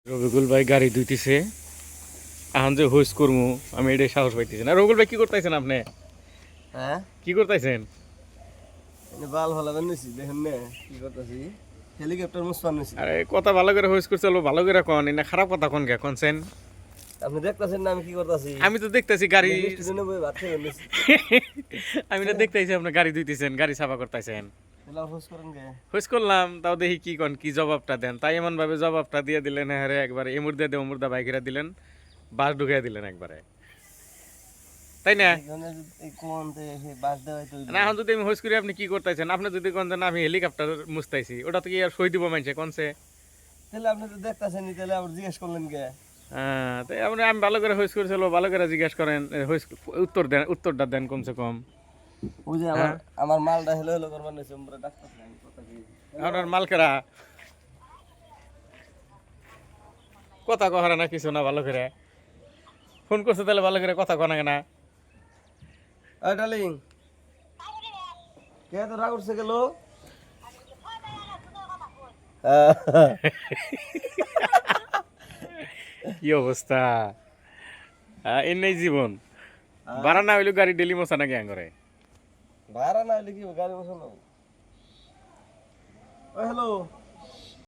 রবিকুল ভাই গাড়ি ধুইতেছে। এখন যে হোস করমু আমি এটাই সাহস পাইতেছি না। রবিকুল ভাই কি করতেছেন আপনি? হ্যাঁ কি করতেছেন? বাল ভালো বানিয়েছি দেখেন না কি করতেছি হেলিকপ্টার মুস বানিয়েছি আরে কথা ভালো করে হোস করছে ভালো করে কন, না খারাপ কথা কন কে কনছেন? আপনি দেখতেছেন না আমি কি করতেছি আমি তো দেখতেছি গাড়ি স্টুডেন্টে বই ভাত খেয়ে বানিয়েছি আমি তো দেখতেছি আপনি গাড়ি ধুইতেছেন, গাড়ি সাফা করতেছেন। এলা হোস করেন কে হোস করলাম, তাও দেখি কি কন, কি জবাবটা দেন। তাই এমন ভাবে জবাবটা দিয়ে দিলেন, হ্যাঁ রে একবারে এমুর দিয়ে অমুর দা বাইকেরা দিলেন, বাস ঢুকিয়ে দিলেন একবারে, তাই না? এখানে এই কোন তে সেই বাস দেওয়াই তো না এখন যদি আমি হোস করি আপনি কি করতেছেন? আপনি যদি কোন না আমি হেলিকপ্টার মুস্তাইছি, ওটা তো কি আর সই দিব মানছে কোনছে? তাহলে আপনি তো দেখতেছেন তাহলে আবার জিজ্ঞেস করলেন কে হ্যাঁ, তাই আপনি আমি ভালো করে হোস করেছিল, ভালো করে জিজ্ঞেস করেন, উত্তর দেন, উত্তরটা দেন কমসে কম। ওই যে আমার হ্যাঁ, আমার মালটা হেলো হেলো করবার নিয়েছে আমরা ডাক্তার নাই কথা কি আপনার মালকেরা কথা কহারা না কিছু না, ভালো করে ফোন করছে তাহলে ভালো করে কথা কনা না। এই ডার্লিং কে তো রাগ উঠছে গেল কি অবস্থা! এমনি জীবন বাড়া না হইলে গাড়ি ডেলি মশা নাকি করে। ভাড়া না হলে কি গাড়ি বসানো ও হ্যালো